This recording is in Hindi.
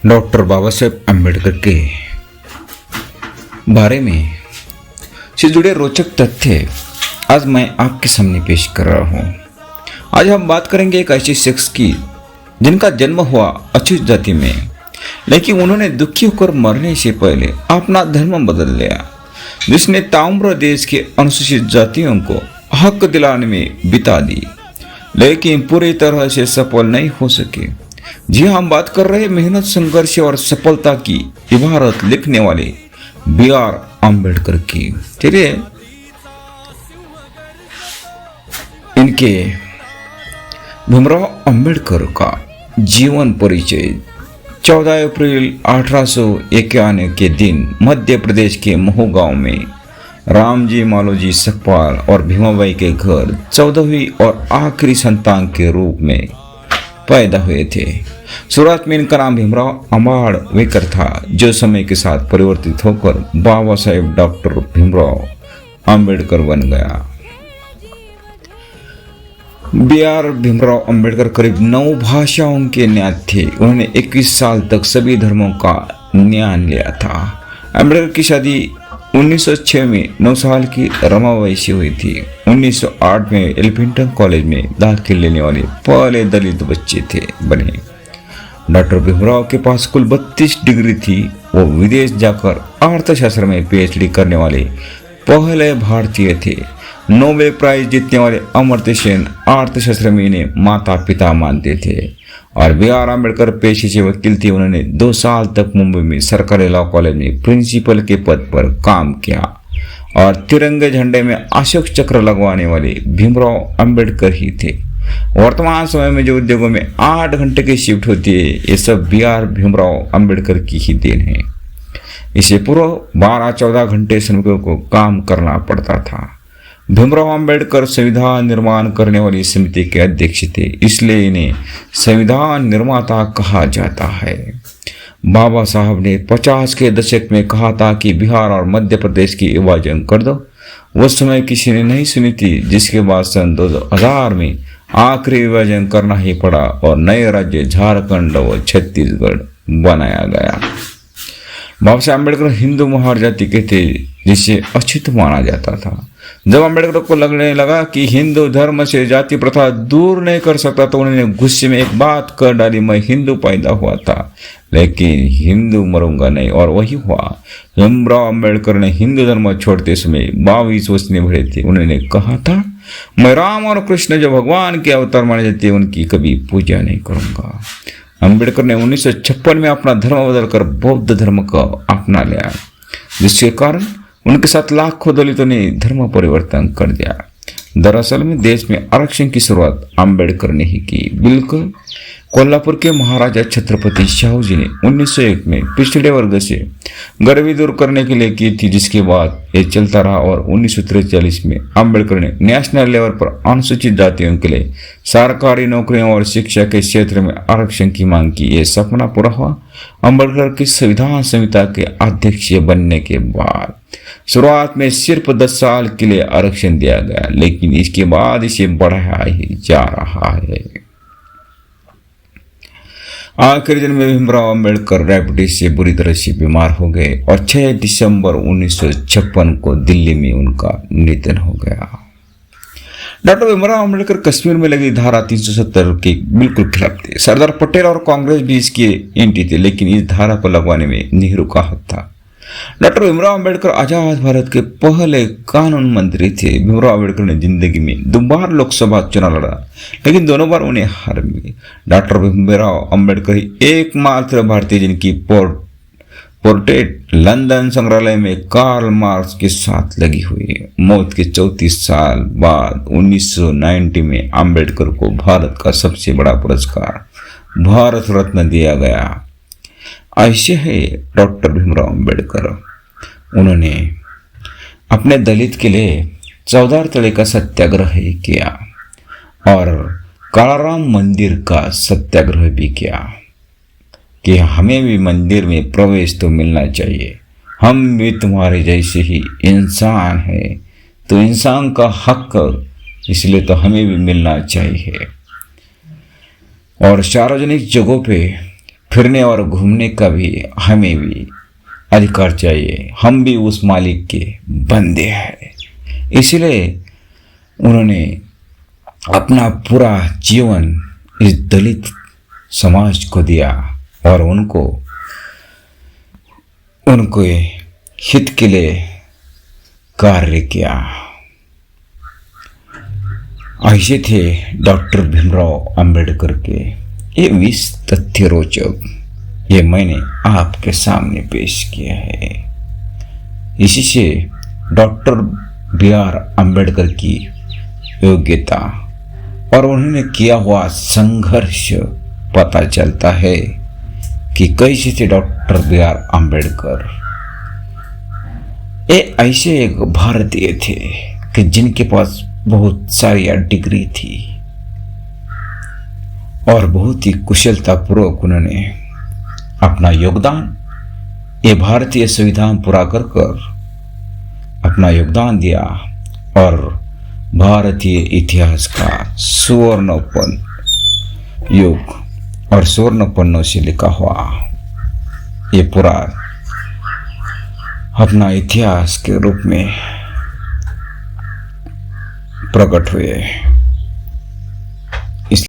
डॉक्टर बाबा साहेब अम्बेडकर के बारे में से जुड़े रोचक तथ्य आज मैं आपके सामने पेश कर रहा हूँ। आज हम बात करेंगे एक ऐसे शख्स की जिनका जन्म हुआ अछूत जाति में, लेकिन उन्होंने दुखी होकर मरने से पहले अपना धर्म बदल लिया, जिसने ताम्र देश के अनुसूचित जातियों को हक दिलाने में बिता दी, लेकिन पूरी तरह से सफल नहीं हो सके। जी हाँ, हम बात कर रहे मेहनत, संघर्ष और सफलता की इबारत लिखने वाले B.R. अम्बेडकर की। चलिए इनके भीमराव अम्बेडकर का जीवन परिचय। 14 अप्रैल 1851 के दिन मध्य प्रदेश के महू गांव में रामजी मालोजी सकपाल और भीमाबाई के घर 14वीं और आखिरी संतान के रूप में पैदा हुए थे। शुरुआत में इनका नाम भीमराव अम्बेडकर था, जो समय के साथ परिवर्तित होकर बाबा साहेब डॉक्टर भीमराव अम्बेडकर बन गया। B.R. भीमराव अम्बेडकर करीब 9 भाषाओं के ज्ञात थे। उन्होंने 21 साल तक सभी धर्मों का ज्ञान लिया था। अम्बेडकर की शादी 1906 में 9 साल की रमाबाई से हुई थी। 1908 में एलिफिंटन कॉलेज में दाखिल लेने वाले पहले दलित बच्चे बने। डॉक्टर भीमराव के पास कुल 32 डिग्री थी। वो विदेश जाकर अर्थशास्त्र में PhD करने वाले पहले भारतीय थे। नोबेल प्राइज जीतने वाले अमर्त्य सेन अर्थशास्त्र में इन्हें माता पिता मानते थे। और B.R. अम्बेडकर पेशे से वकील थे। उन्होंने 2 साल तक मुंबई में सरकारी लॉ कॉलेज में प्रिंसिपल के पद पर काम किया और तिरंगे झंडे में अशोक चक्र लगवाने वाले भीमराव अम्बेडकर ही थे। वर्तमान समय में जो उद्योगों में 8 घंटे की शिफ्ट होती है, ये सब B.R. भीमराव अम्बेडकर की ही देन है। इसे पूर्व 12-14 घंटे श्रमिकों को काम करना पड़ता था। भीमराव अम्बेडकर संविधान निर्माण करने वाली समिति के अध्यक्ष थे, इसलिए इन्हें संविधान निर्माता कहा जाता है। बाबा साहब ने 50 के दशक में कहा था कि बिहार और मध्य प्रदेश की विभाजन कर दो। उस समय किसी ने नहीं सुनी थी, जिसके बाद सन 2000 में आखिरी विभाजन करना ही पड़ा और नए राज्य झारखंड व छत्तीसगढ़ बनाया गया। बाबा साहब अम्बेडकर हिंदू महार जाति के थे, जिसे अछूत माना जाता था। जब अम्बेडकर को लगने लगा कि हिंदू धर्म से जाति प्रथा दूर नहीं कर सकता, तो उन्होंने गुस्से में एक बात कर डाली, मैं हिंदू पैदा हुआ था लेकिन हिंदू मरूंगा नहीं। और वही हुआ। भीमराव अम्बेडकर ने हिंदू धर्म छोड़ते समय 22 वर्ष भरे थे। उन्होंने कहा था, मैं राम और कृष्ण जो भगवान के अवतार माने जाते हैं, उनकी कभी पूजा नहीं करूंगा। अम्बेडकर ने 1956 में अपना धर्म बदलकर बौद्ध धर्म को अपना लिया, जिसके कारण उनके साथ लाखों दलितों ने धर्म परिवर्तन कर दिया। दरअसल में देश में आरक्षण की शुरुआत अम्बेडकर ने ही की। बिल्कुल कोल्हापुर के महाराजा छत्रपति शाहू जी ने 1901 में पिछड़े वर्ग से गरीबी दूर करने के लिए की थी, जिसके बाद ये चलता रहा और 1943 में अम्बेडकर ने नेशनल लेवल पर अनुसूचित जातियों के लिए सरकारी नौकरियों और शिक्षा के क्षेत्र में आरक्षण की मांग की। ये सपना पूरा हुआ अम्बेडकर की संविधान समिति के अध्यक्ष बनने के बाद। शुरुआत में सिर्फ 10 साल के लिए आरक्षण दिया गया, लेकिन इसके बाद इसे बढ़ाया ही जा रहा है। आखिरी दिन में भीमराव अम्बेडकर डायबिटीज से बुरी तरह से बीमार हो गए और 6 दिसंबर 1956 को दिल्ली में उनका निधन हो गया। डॉक्टर भीमराव अम्बेडकर कश्मीर में लगी धारा 370 के बिल्कुल खिलाफ थे। सरदार पटेल और कांग्रेस भी इसके एंटी थे, लेकिन इस धारा को लगवाने में नेहरू का हाथ था। डॉक्टर भीमराव अम्बेडकर आजाद भारत के पहले कानून मंत्री थे। भीमराव अम्बेडकर ने जिंदगी में 2 बार लोकसभा चुनाव लड़ा, लेकिन दोनों बार उन्हें हार मिली। डॉक्टर भीमराव अम्बेडकर ही एकमात्र भारतीय जिनकी पोर्ट्रेट लंदन संग्रहालय में कार्ल मार्क्स के साथ लगी हुई है। मौत के 34 साल बाद 1990 में अम्बेडकर को भारत का सबसे बड़ा पुरस्कार भारत रत्न दिया गया। ऐसे है डॉक्टर भीमराव अम्बेडकर। उन्होंने अपने दलित के लिए 14 तले का सत्याग्रह किया और कालाराम मंदिर का सत्याग्रह भी किया कि हमें भी मंदिर में प्रवेश तो मिलना चाहिए, हम भी तुम्हारे जैसे ही इंसान हैं, तो इंसान का हक इसलिए तो हमें भी मिलना चाहिए। और सार्वजनिक जगहों पे फिरने और घूमने का भी हमें भी अधिकार चाहिए। हम भी उस मालिक के बंदे हैं। इसलिए उन्होंने अपना पूरा जीवन इस दलित समाज को दिया और उनको उनके हित के लिए कार्य किया। ऐसे थे डॉक्टर भीमराव अंबेडकर के ये 20 तथ्य रोचक, ये मैंने आपके सामने पेश किया है। इसी से डॉक्टर BR अंबेडकर की योग्यता और उन्होंने किया हुआ संघर्ष पता चलता है कि कैसे थे डॉक्टर BR अंबेडकर। ये ऐसे एक भारतीय थे कि जिनके पास बहुत सारी डिग्री थी और बहुत ही कुशलतापूर्वक उन्होंने अपना योगदान ये भारतीय संविधान पूरा कर अपना योगदान दिया और भारतीय इतिहास का सुवर्णपन युग और स्वर्ण पन्नों से लिखा हुआ ये पूरा अपना इतिहास के रूप में प्रकट हुए।